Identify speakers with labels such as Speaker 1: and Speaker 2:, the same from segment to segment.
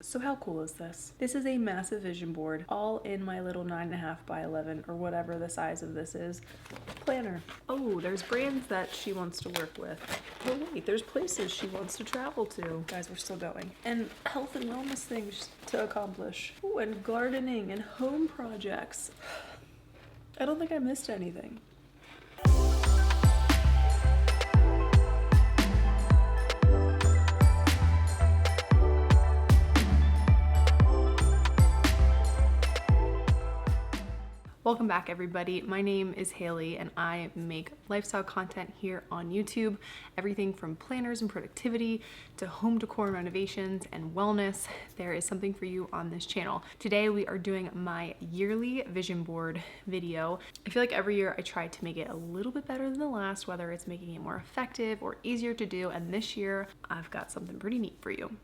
Speaker 1: So how cool is this? This is a massive vision board, all in my little 9.5 by 11 or whatever the size of this is planner. Oh, there's brands that she wants to work with. Oh wait, there's places she wants to travel to. Guys, we're still going. And health and wellness things to accomplish. Oh, and gardening and home projects. I don't think I missed anything. Welcome back, everybody. My name is Haley and I make lifestyle content here on YouTube. Everything from planners and productivity to home decor and renovations and wellness. There is something for you on this channel. Today we are doing my yearly vision board video. I feel like every year I try to make it a little bit better than the last, whether it's making it more effective or easier to do. And this year I've got something pretty neat for you.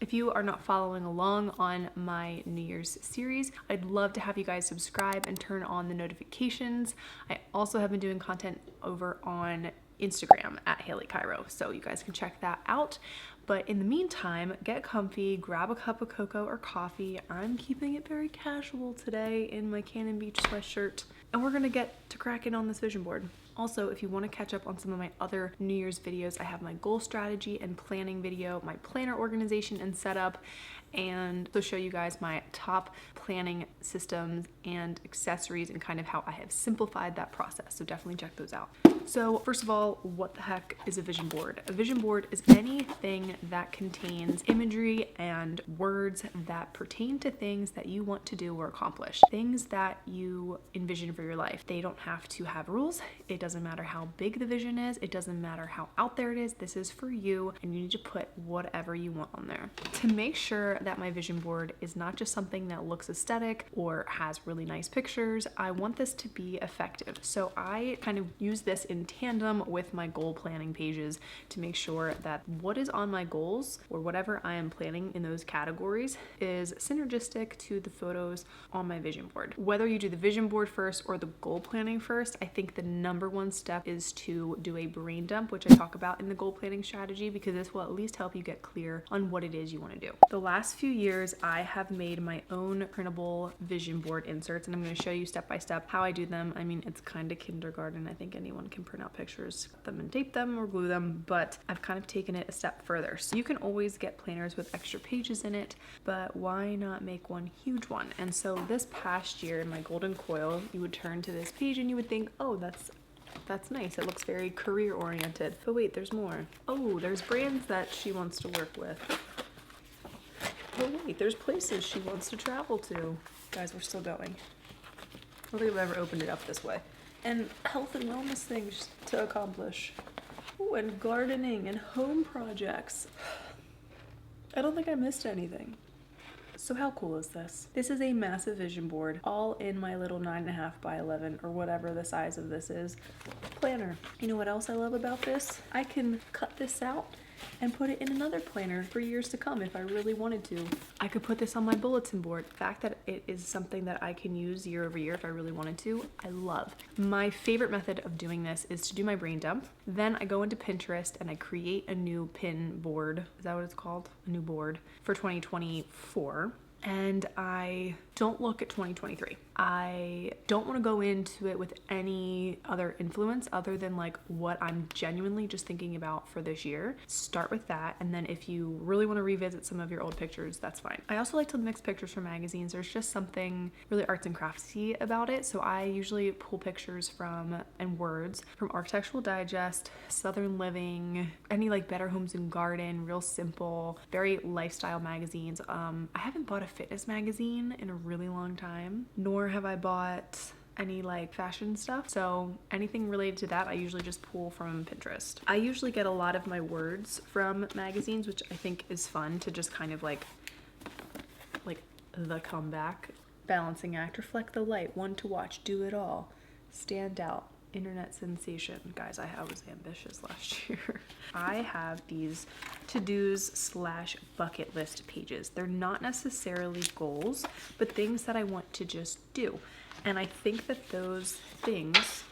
Speaker 1: If you are not following along on my New Year's series, I'd love to have you guys subscribe and turn on the notifications. I also have been doing content over on Instagram at Haley Cairo, so you guys can check that out. But in the meantime, get comfy, grab a cup of cocoa or coffee. I'm keeping it very casual today in my Cannon Beach sweatshirt, and we're gonna get to cracking on this vision board. Also, if you want to catch up on some of my other New Year's videos, I have my goal strategy and planning video, my planner organization and setup, and to show you guys my top planning systems and accessories and kind of how I have simplified that process. So definitely check those out. So first of all, what the heck is a vision board? A vision board is anything that contains imagery and words that pertain to things that you want to do or accomplish, things that you envision for your life. They don't have to have rules. It doesn't matter how big the vision is. It doesn't matter how out there it is. This is for you, and you need to put whatever you want on there. To make sure that my vision board is not just something that looks aesthetic or has really nice pictures, I want this to be effective. So I kind of use this in tandem with my goal planning pages to make sure that what is on my goals or whatever I am planning in those categories is synergistic to the photos on my vision board. Whether you do the vision board first or the goal planning first, I think the number one step is to do a brain dump, which I talk about in the goal planning strategy, because this will at least help you get clear on what it is you want to do. The last few years, I have made my own printable vision board inserts, and I'm going to show you step by step how I do them. I mean, it's kind of kindergarten. I think anyone can print out pictures, cut them and tape them or glue them, but I've kind of taken it a step further. So you can always get planners with extra pages in it, but why not make one huge one? And so this past year in my golden coil, you would turn to this page and you would think, oh, that's nice. It looks very career oriented. But wait, there's more. Oh, there's brands that she wants to work with. Oh wait, there's places she wants to travel to. Guys, we're still going. I don't think I've ever opened it up this way. And health and wellness things to accomplish. Oh, and gardening and home projects. I don't think I missed anything. So how cool is this? This is a massive vision board, all in my little 9.5 by 11 or whatever the size of this is planner. You know what else I love about this? I can cut this out and put it in another planner for years to come if I really wanted to. I could put this on my bulletin board. The fact that it is something that I can use year over year if I really wanted to, I love. My favorite method of doing this is to do my brain dump. Then I go into Pinterest and I create a new pin board. Is that what it's called? A new board for 2024. And I don't look at 2023. I don't want to go into it with any other influence other than like what I'm genuinely just thinking about for this year. Start with that, and then if you really want to revisit some of your old pictures, that's fine. I also like to mix pictures from magazines. There's just something really arts and craftsy about it, so I usually pull pictures from and words from Architectural Digest, Southern Living, any like Better Homes and Garden, real simple, very lifestyle magazines. I haven't bought a fitness magazine in a really long time, nor have I bought any like fashion stuff. So anything related to that, I usually just pull from Pinterest. I usually get a lot of my words from magazines, which I think is fun to just kind of like the comeback, balancing act, reflect the light, one to watch, do it all, stand out, internet sensation. Guys, I was ambitious last year. I have these to-dos slash bucket list pages. They're not necessarily goals, but things that I want to just do. And I think that those things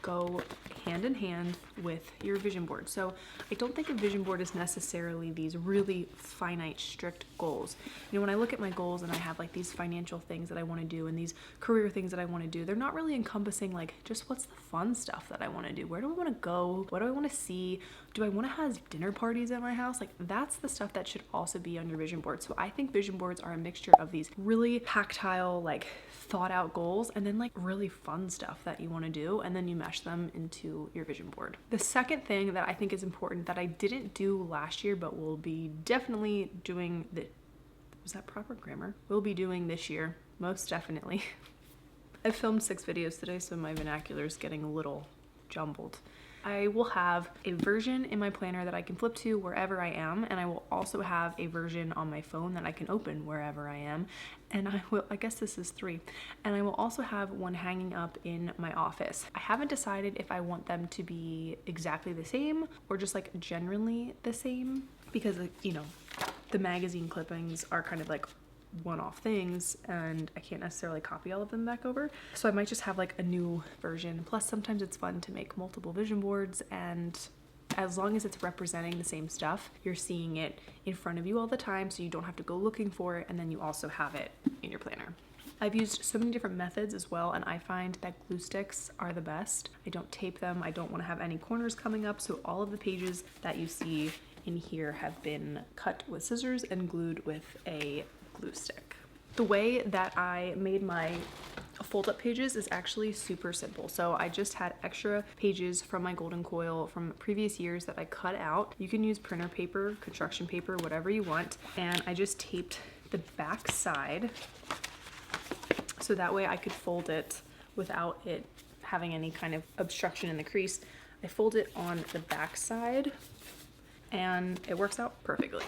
Speaker 1: go hand in hand with your vision board. So I don't think a vision board is necessarily these really finite, strict goals. You know, when I look at my goals and I have like these financial things that I want to do and these career things that I want to do, they're not really encompassing like just what's the fun stuff that I want to do. Where do I want to go? What do I want to see? Do I want to have dinner parties at my house? Like that's the stuff that should also be on your vision board. So I think vision boards are a mixture of these really tactile, like thought out goals and then like really fun stuff that you want to do, and then you mesh them into your vision board. The second thing that I think is important that I didn't do last year but will be definitely doing was that proper grammar? We'll be doing this year, most definitely. I filmed 6 videos today, so my vernacular is getting a little jumbled. I will have a version in my planner that I can flip to wherever I am, and I will also have a version on my phone that I can open wherever I am. And I guess this is 3. And I will also have one hanging up in my office. I haven't decided if I want them to be exactly the same or just like generally the same, because you know, the magazine clippings are kind of like one-off things and I can't necessarily copy all of them back over. So I might just have like a new version. Plus sometimes it's fun to make multiple vision boards, and as long as it's representing the same stuff, you're seeing it in front of you all the time, so you don't have to go looking for it, and then you also have it in your planner. I've used so many different methods as well, and I find that glue sticks are the best. I don't tape them. I don't want to have any corners coming up, so all of the pages that you see in here have been cut with scissors and glued with a glue stick. The way that I made my fold-up pages is actually super simple. So I just had extra pages from my golden coil from previous years that I cut out. You can use printer paper, construction paper, whatever you want. And I just taped the back side so that way I could fold it without it having any kind of obstruction in the crease. I fold it on the back side and it works out perfectly.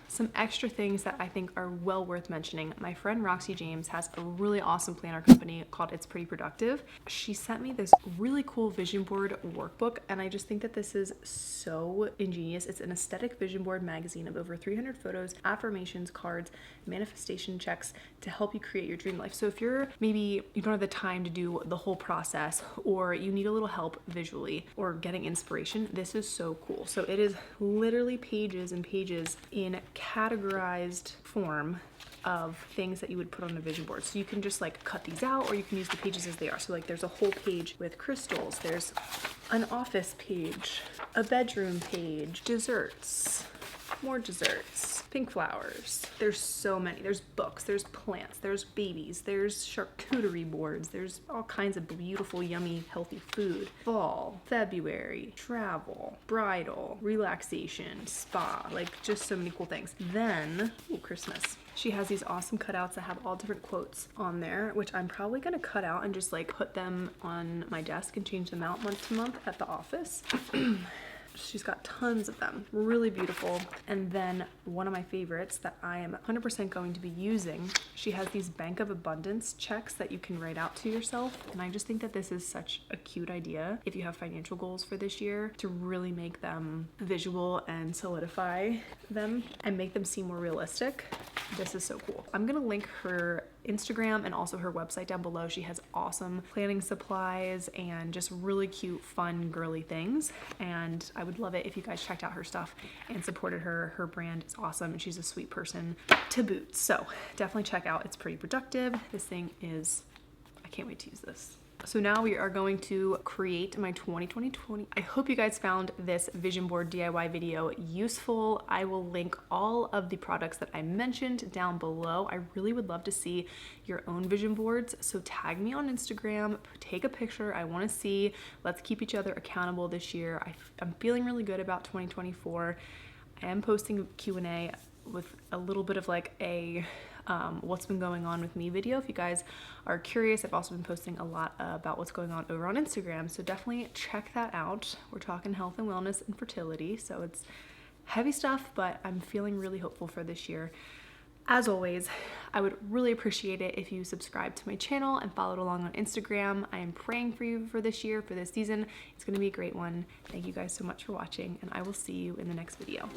Speaker 1: Some extra things that I think are well worth mentioning. My friend Roxy James has a really awesome planner company called It's Pretty Productive. She sent me this really cool vision board workbook, and I just think that this is so ingenious. It's an aesthetic vision board magazine of over 300 photos, affirmations, cards, manifestation checks to help you create your dream life. So if maybe you don't have the time to do the whole process, or you need a little help visually or getting inspiration, this is so cool. So it is literally pages and pages in categorized form of things that you would put on a vision board. So you can just like cut these out, or you can use the pages as they are. So like there's a whole page with crystals, there's an office page, a bedroom page, desserts, more desserts, pink flowers. There's so many. There's books, there's plants, there's babies, there's charcuterie boards, there's all kinds of beautiful, yummy, healthy food. Fall, February, travel, bridal, relaxation, spa, like just so many cool things. Then, Christmas. She has these awesome cutouts that have all different quotes on there, which I'm probably gonna cut out and just like put them on my desk and change them out month to month at the office. She's got tons of them, really beautiful. And then one of my favorites that I am 100% going to be using, she has these Bank of Abundance checks that you can write out to yourself. And I just think that this is such a cute idea if you have financial goals for this year, to really make them visual and solidify them and make them seem more realistic. This is so cool. I'm gonna link her Instagram and also her website down below. She has awesome planning supplies and just really cute, fun, girly things. And I would love it if you guys checked out her stuff and supported her. Her brand is awesome and she's a sweet person to boot. So definitely check out It's Pretty Productive. This thing is, I can't wait to use this. So now we are going to create my 2020. I hope you guys found this vision board DIY video useful. I will link all of the products that I mentioned down below. I really would love to see your own vision boards. So tag me on Instagram, take a picture. I want to see. Let's keep each other accountable this year. I'm feeling really good about 2024. I am posting a Q&A with a little bit of like a what's been going on with me video. If you guys are curious, I've also been posting a lot about what's going on over on Instagram, so definitely check that out. We're talking health and wellness and fertility, so it's heavy stuff, but I'm feeling really hopeful for this year. As always, I would really appreciate it if you subscribe to my channel and followed along on Instagram. I am praying for you for this year, for this season. It's going to be a great one. Thank you guys so much for watching, and I will see you in the next video.